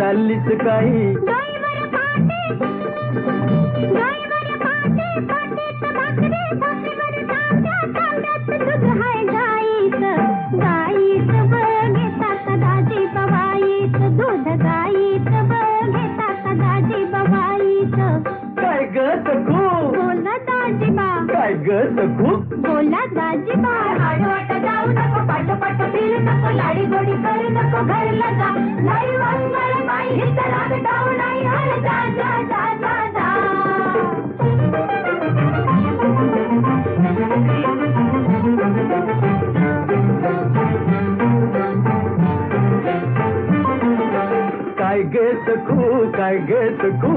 खाल्लीस काही डोईवर पाटे पाटेत भाकरी भाकरीवर तांब्यात दूध हाय गाईत बघेतात दाजी बवाईत दूध गाईत बघेतात दाजी बवाईत काय ग सखू बोला दाजीबा काय ग सखू बोला दाजीबा आडवाट जाऊ नको पाठ फिरू नको लाडी गोडी करू नको घरला जा लाई वंगळ बाई हित राग टाळू नाही अरे जा जा जा जा जा काय गे सखू काय गे सखू